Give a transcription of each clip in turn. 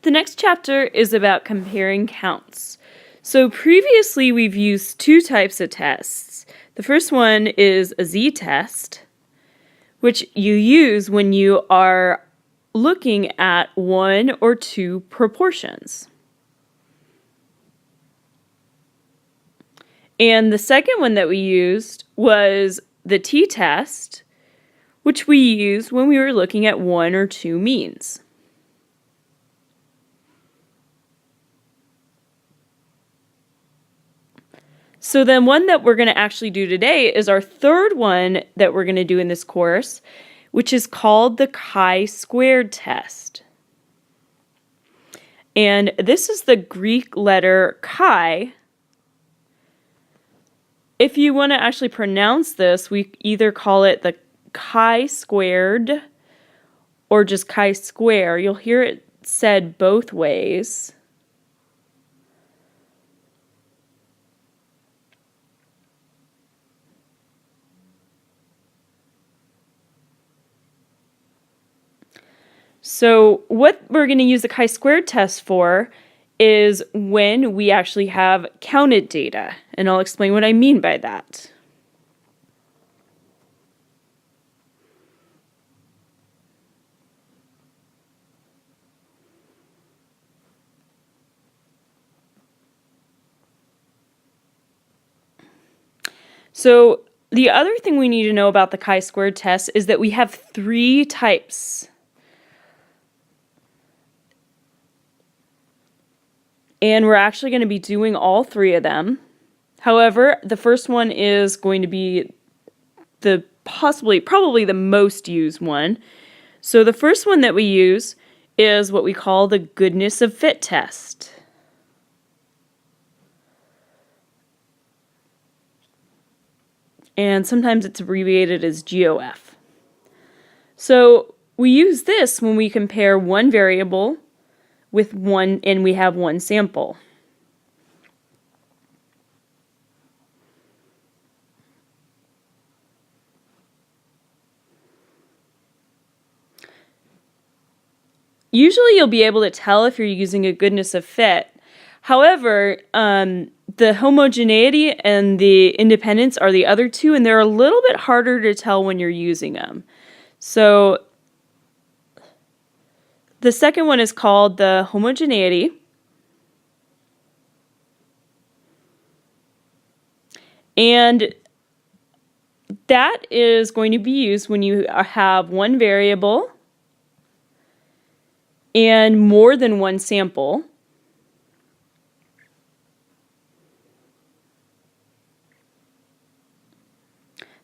The next chapter is about comparing counts. So previously we've used two types of tests. The first one is a z-test, which you use when you are looking at one or two proportions. And the second one that we used was the t-test, which we used when we were looking at one or two means. So then one that we're going to actually do today is our third one that we're going to do in this course, which is called the Chi Square test. And this is the Greek letter chi. If you want to actually pronounce this, we either call it the chi squared or just chi square. You'll hear it said both ways. So what we're going to use the chi-squared test for is when we actually have counted data, and I'll explain what I mean by that. So the other thing we need to know about the chi-squared test is that we have three types. And we're actually going to be doing all three of them. However, the first one is going to be probably the most used one. So the first one that we use is what we call the goodness of fit test. And sometimes it's abbreviated as GOF. So we use this when we compare one variable with one, and we have one sample. Usually you'll be able to tell if you're using a goodness of fit. However, the homogeneity and the independence are the other two, and they're a little bit harder to tell when you're using them. So the second one is called the homogeneity. And that is going to be used when you have one variable and more than one sample.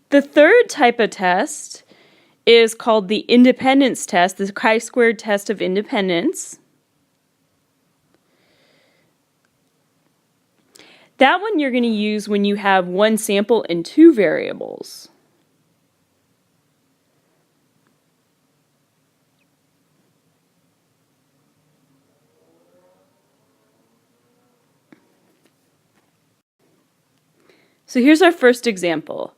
The third type of test is called the independence test, the chi-squared test of independence. That one you're going to use when you have one sample and two variables. So here's our first example.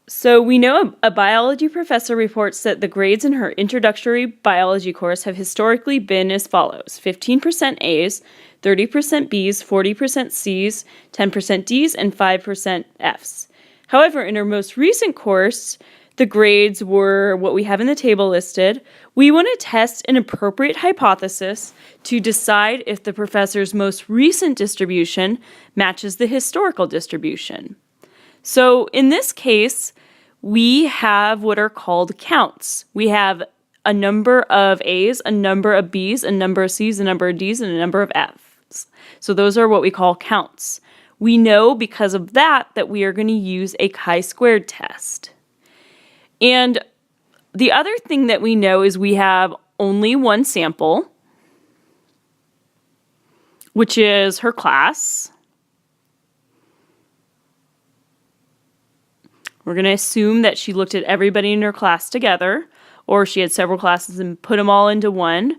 So we know a biology professor reports that the grades in her introductory biology course have historically been as follows: 15% A's, 30% B's, 40% C's, 10% D's, and 5% F's. However, in her most recent course, the grades were what we have in the table listed. We want to test an appropriate hypothesis to decide if the professor's most recent distribution matches the historical distribution. So in this case, we have what are called counts. We have a number of A's, a number of B's, a number of C's, a number of D's, and a number of F's. So those are what we call counts. We know because of that we are going to use a chi-squared test. And the other thing that we know is we have only one sample, which is her class. We're going to assume that she looked at everybody in her class together, or she had several classes and put them all into one.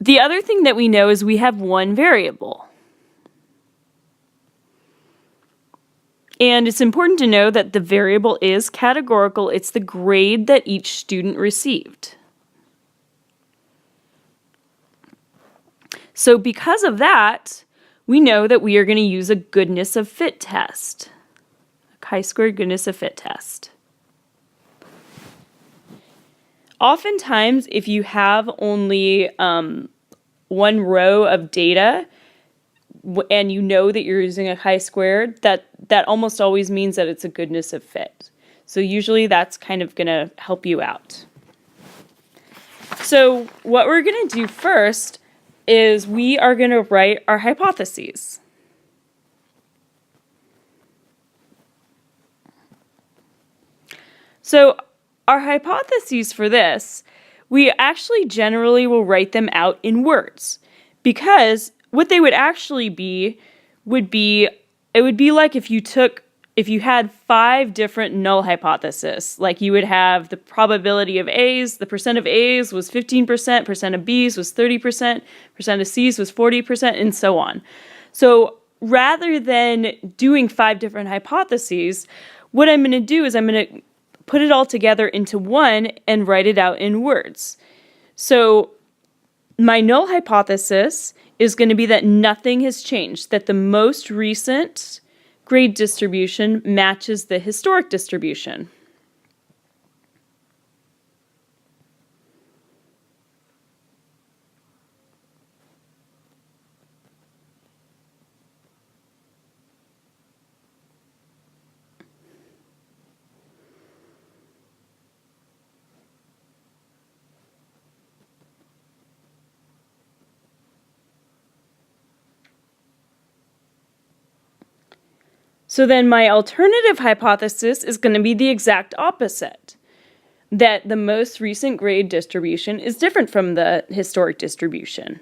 The other thing that we know is we have one variable. And it's important to know that the variable is categorical. It's the grade that each student received. So because of that, we know that we are going to use a goodness of fit test, a chi-squared goodness of fit test. Oftentimes, if you have only one row of data and you know that you're using a chi-squared, that almost always means that it's a goodness of fit. So usually that's kind of going to help you out. So what we're going to do first is we are going to write our hypotheses. So our hypotheses for this, we actually generally will write them out in words, because what they would actually be would be, it would be like if you had 5 different null hypotheses. Like you would have the probability of A's, the percent of A's was 15%, percent of B's was 30%, percent of C's was 40%, and so on. So rather than doing 5 different hypotheses, what I'm going to do is I'm going to put it all together into one and write it out in words. So my null hypothesis is going to be that nothing has changed, that the most recent grade distribution matches the historic distribution. So then my alternative hypothesis is going to be the exact opposite, that the most recent grade distribution is different from the historic distribution.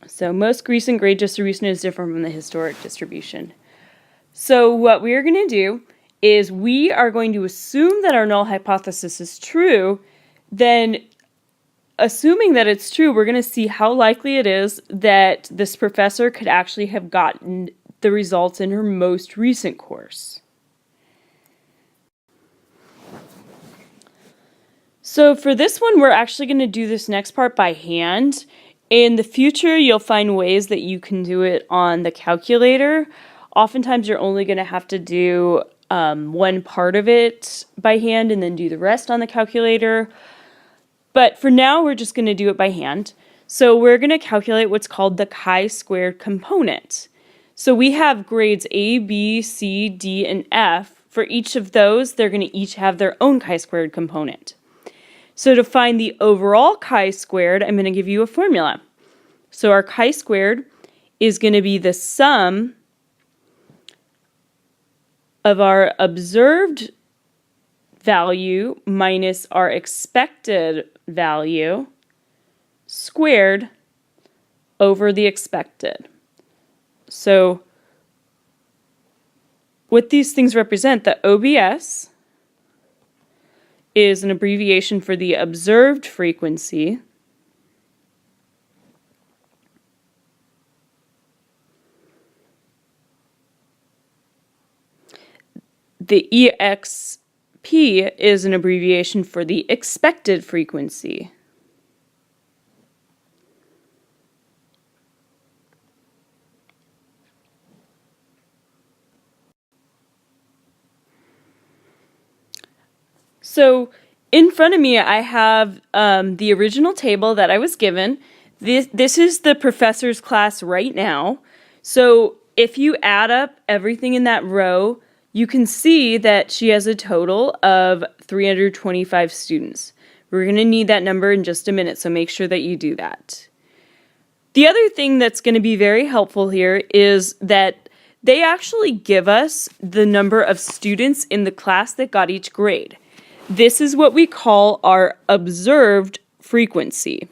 So most recent grade distribution is different from the historic distribution. So what we're going to do is we are going to assume that our null hypothesis is true. Then, assuming that it's true, we're going to see how likely it is that this professor could actually have gotten the results in her most recent course. So for this one, we're actually going to do this next part by hand. In the future, you'll find ways that you can do it on the calculator. Oftentimes, you're only going to have to do one part of it by hand and then do the rest on the calculator. But for now, we're just going to do it by hand. So we're going to calculate what's called the chi-squared component. So we have grades A, B, C, D, and F. For each of those, they're going to each have their own chi-squared component. So to find the overall chi-squared, I'm going to give you a formula. So our chi-squared is going to be the sum of our observed value minus our expected value squared over the expected. So what these things represent, the OBS is an abbreviation for the observed frequency. The EXP is an abbreviation for the expected frequency. So in front of me, I have the original table that I was given. This is the professor's class right now. So if you add up everything in that row, you can see that she has a total of 325 students. We're going to need that number in just a minute, so make sure that you do that. The other thing that's going to be very helpful here is that they actually give us the number of students in the class that got each grade. This is what we call our observed frequency.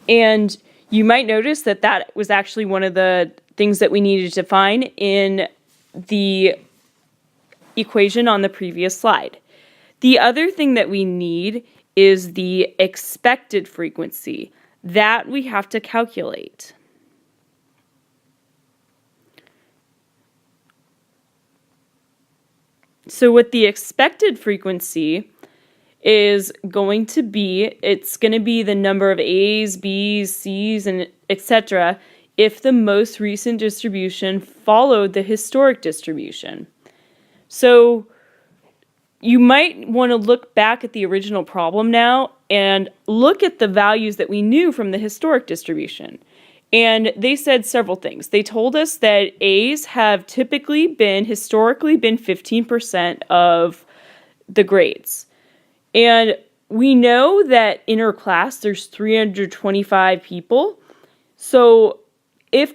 And you might notice that that was actually one of the things that we needed to find in the equation on the previous slide. The other thing that we need is the expected frequency. That we have to calculate. So what the expected frequency is going to be, it's going to be the number of A's, B's, C's, and etc. if the most recent distribution followed the historic distribution. So you might want to look back at the original problem now and look at the values that we knew from the historic distribution. And they said several things. They told us that A's have historically been 15% of the grades. And we know that in our class there's 325 people. So if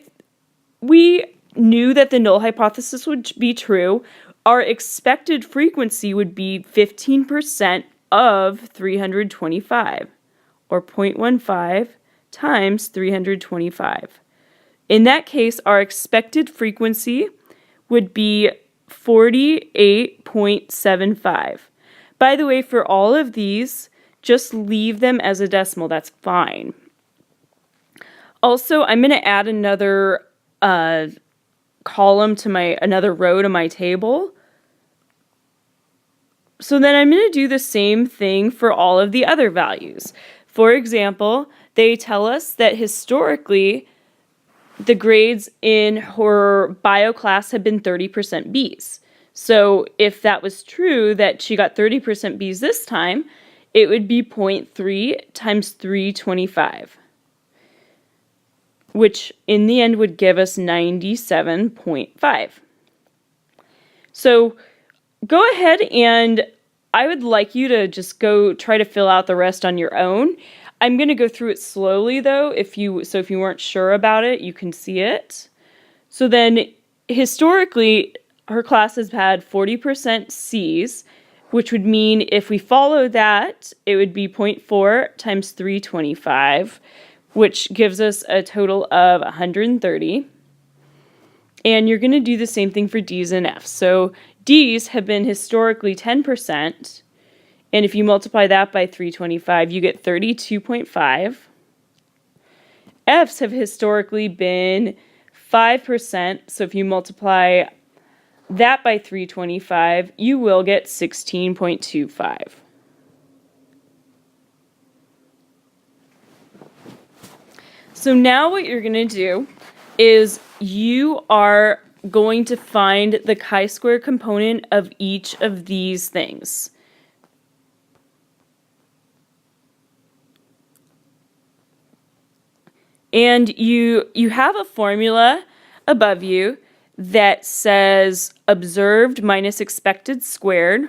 we knew that the null hypothesis would be true, our expected frequency would be 15% of 325, or 0.15 times 325. In that case, our expected frequency would be 48.75. By the way, for all of these, just leave them as a decimal. That's fine. Also, I'm going to add another column to another row to my table. So then I'm going to do the same thing for all of the other values. For example, they tell us that historically the grades in her bio class have been 30% B's. So if that was true, that she got 30% B's this time, it would be 0.3 times 325, which in the end would give us 97.5. So go ahead, and I would like you to just go try to fill out the rest on your own. I'm going to go through it slowly though, if you weren't sure about it, you can see it. So then historically, her class has had 40% C's, which would mean if we follow that, it would be 0.4 times 325, which gives us a total of 130. And you're going to do the same thing for D's and F's. So D's have been historically 10%, and if you multiply that by 325, you get 32.5. F's have historically been 5%, so if you multiply that by 325, you will get 16.25. So now what you're going to do is you are going to find the chi-square component of each of these things. And you have a formula above you that says observed minus expected squared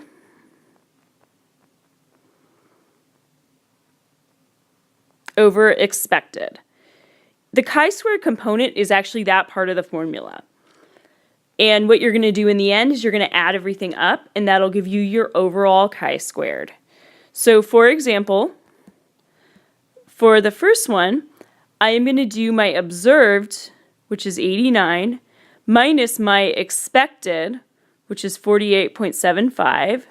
over expected. The chi-squared component is actually that part of the formula. And what you're going to do in the end is you're going to add everything up, and that'll give you your overall chi-squared. So for example, for the first one, I am going to do my observed, which is 89, minus my expected, which is 48.75,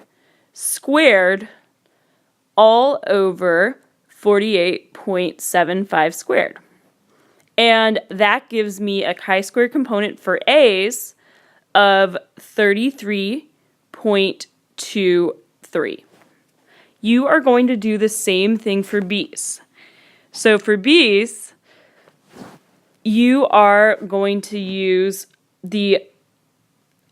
squared all over 48.75 squared. And that gives me a chi-square component for A's of 33.23. You are going to do the same thing for B's. So for B's, you are going to use the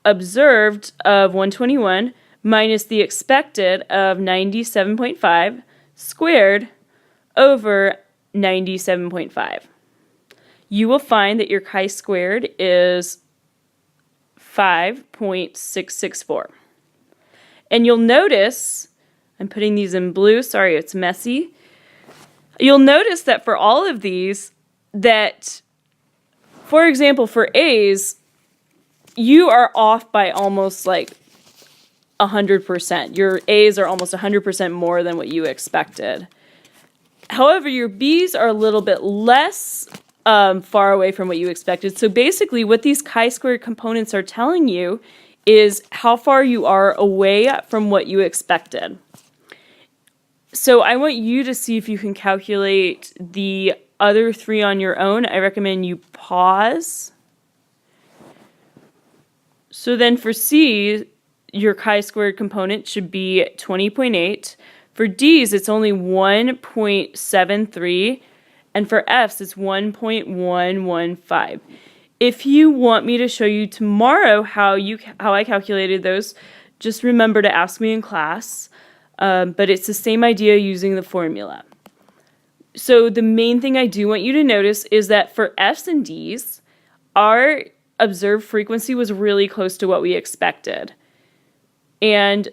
observed of 121 minus the expected of 97.5 squared over 97.5. You will find that your chi-squared is 5.664. And you'll notice, I'm putting these in blue, sorry it's messy. You'll notice that for all of these, that, for example, for A's, you are off by almost like 100%. Your A's are almost 100% more than what you expected. However, your B's are a little bit less far away from what you expected. So basically what these chi-squared components are telling you is how far you are away from what you expected. So I want you to see if you can calculate the other three on your own. I recommend you pause. So then for C, your chi-squared component should be 20.8. For D's, it's only 1.73. And for F's, it's 1.115. If you want me to show you tomorrow how I calculated those, just remember to ask me in class. But it's the same idea using the formula. So the main thing I do want you to notice is that for F's and D's, our observed frequency was really close to what we expected. And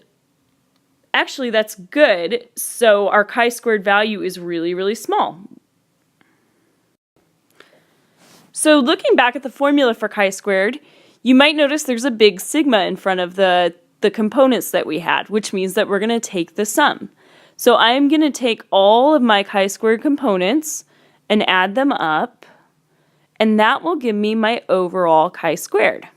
actually that's good. So our chi-squared value is really, really small. So looking back at the formula for chi-squared, you might notice there's a big sigma in front of the components that we had, which means that we're going to take the sum. So I'm going to take all of my chi-squared components and add them up, and that will give me my overall chi-squared.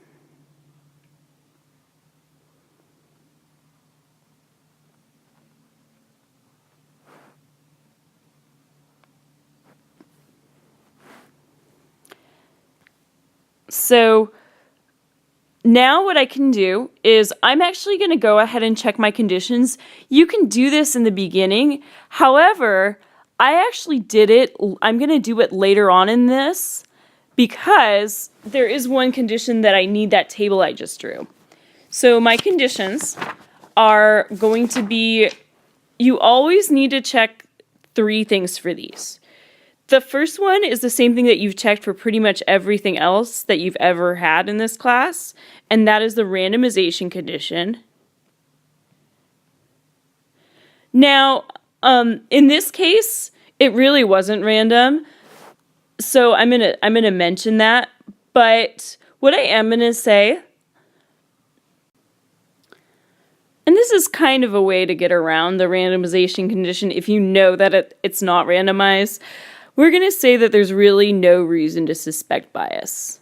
So now what I can do is I'm actually going to go ahead and check my conditions. You can do this in the beginning. However, I actually did it. I'm going to do it later on in this because there is one condition that I need that table I just drew. So my conditions are going to be, you always need to check three things for these. The first one is the same thing that you've checked for pretty much everything else that you've ever had in this class, and that is the randomization condition. Now, in this case, it really wasn't random, so I'm gonna mention that. But what I am gonna say, and this is kind of a way to get around the randomization condition if you know that it's not randomized. We're going to say that there's really no reason to suspect bias.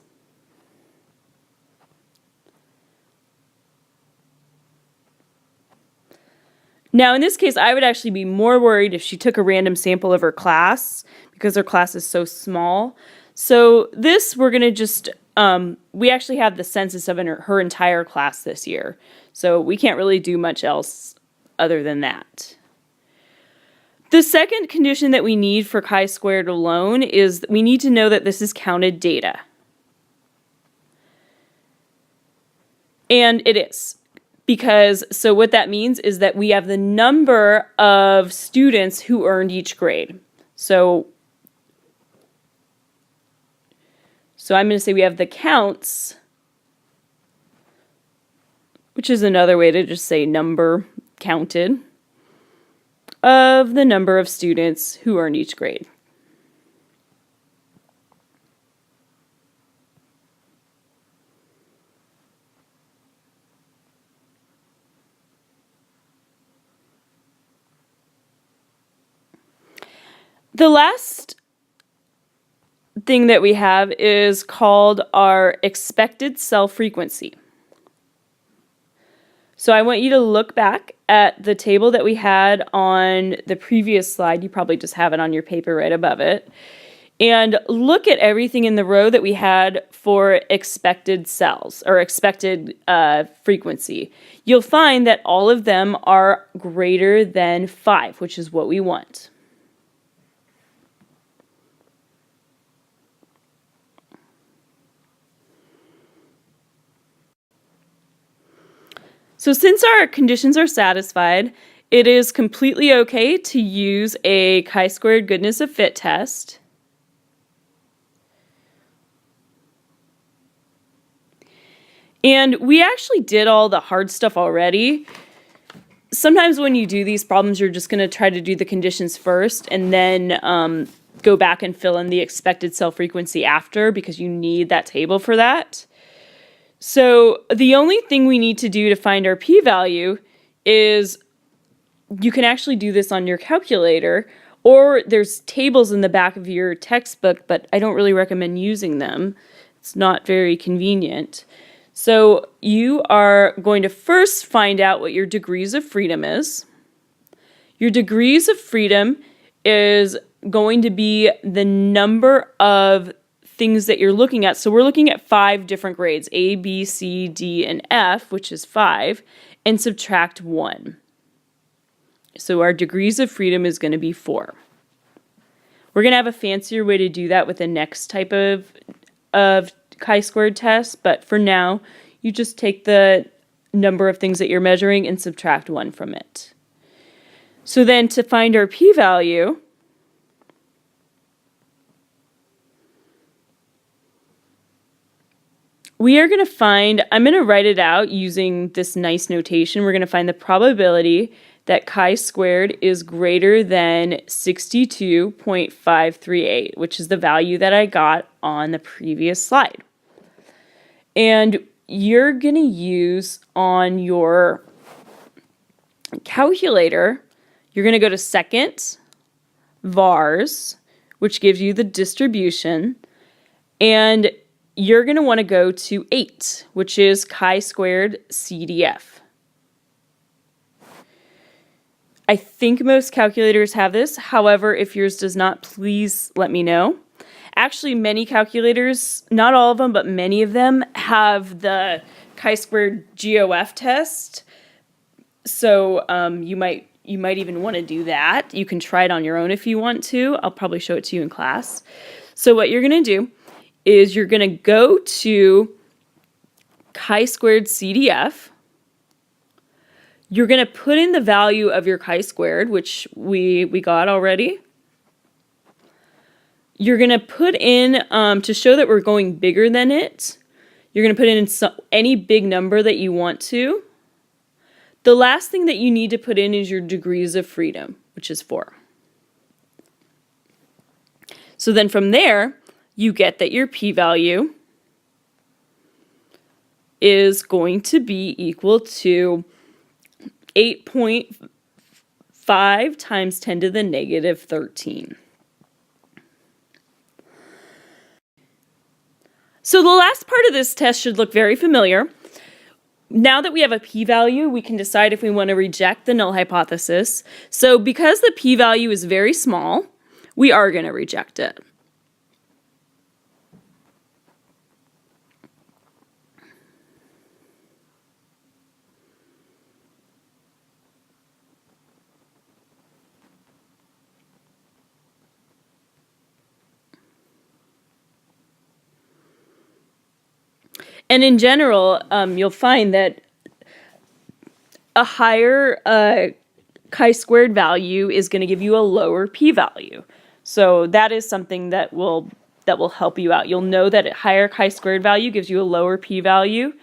Now, in this case, I would actually be more worried if she took a random sample of her class because her class is so small. So this, we're going to just, we actually have the census of her entire class this year. So we can't really do much else other than that. The second condition that we need for chi-squared alone is we need to know that this is counted data. And it is. Because, so what that means is that we have the number of students who earned each grade. So I'm going to say we have the counts, which is another way to just say number counted, of the number of students who earned each grade. The last thing that we have is called our expected cell frequency. So I want you to look back at the table that we had on the previous slide. You probably just have it on your paper right above it. And look at everything in the row that we had for expected cells or expected frequency. You'll find that all of them are greater than 5, which is what we want. So since our conditions are satisfied, it is completely okay to use a chi-squared goodness of fit test. And we actually did all the hard stuff already. Sometimes when you do these problems, you're just going to try to do the conditions first and then go back and fill in the expected cell frequency after because you need that table for that. So the only thing we need to do to find our p-value is you can actually do this on your calculator, Or there's tables in the back of your textbook, but I don't really recommend using them. It's not very convenient. So you are going to first find out what your degrees of freedom is. Your degrees of freedom is going to be the number of things that you're looking at. So we're looking at 5 different grades, A, B, C, D, and F, which is 5, and subtract 1. So our degrees of freedom is going to be 4. We're going to have a fancier way to do that with the next type of chi-squared test, but for now, you just take the number of things that you're measuring and subtract 1 from it. So then to find our p-value, we are going to find, I'm going to write it out using this nice notation. We're going to find the probability that chi-squared is greater than 62.538, which is the value that I got on the previous slide. And you're going to use on your calculator, you're going to go to second, vars, which gives you the distribution, and you're going to want to go to 8, which is chi-squared CDF. I think most calculators have this. However, if yours does not, please let me know. Actually, many calculators, not all of them, but many of them have the chi-squared GOF test. So you might even want to do that. You can try it on your own if you want to. I'll probably show it to you in class. So what you're going to do is you're going to go to chi-squared CDF. You're going to put in the value of your chi-squared, which we got already. You're going to put in, to show that we're going bigger than it, you're going to put in any big number that you want to. The last thing that you need to put in is your degrees of freedom, which is 4. So then from there, you get that your p-value is going to be equal to 8.5 times 10 to the negative 13. So the last part of this test should look very familiar. Now that we have a p-value, we can decide if we want to reject the null hypothesis. So because the p-value is very small, we are going to reject it. And in general, you'll find that a higher chi-squared value is going to give you a lower p-value. So that is something that will help you out. You'll know that a higher chi-squared value gives you a lower p-value.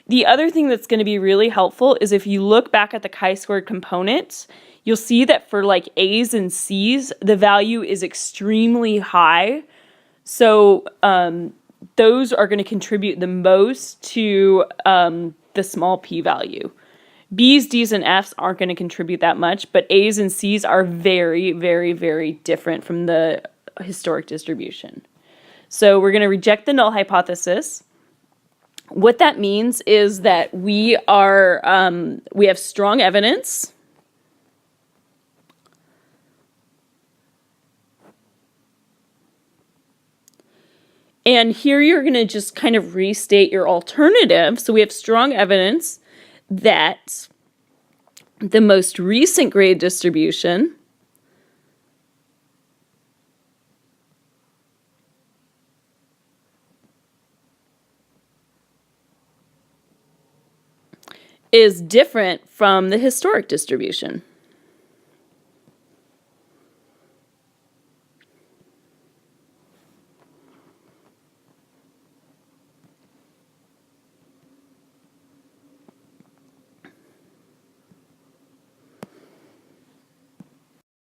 The other thing that's going to be really helpful is if you look back at the chi-squared components, you'll see that for like A's and C's, the value is extremely high. So those are going to contribute the most to the small p-value. B's, D's, and F's aren't going to contribute that much, but A's and C's are very, very, very different from the historic distribution. So we're going to reject the null hypothesis. What that means is that we have strong evidence. And here you're going to just kind of restate your alternative. So we have strong evidence that the most recent grade distribution is different from the historic distribution.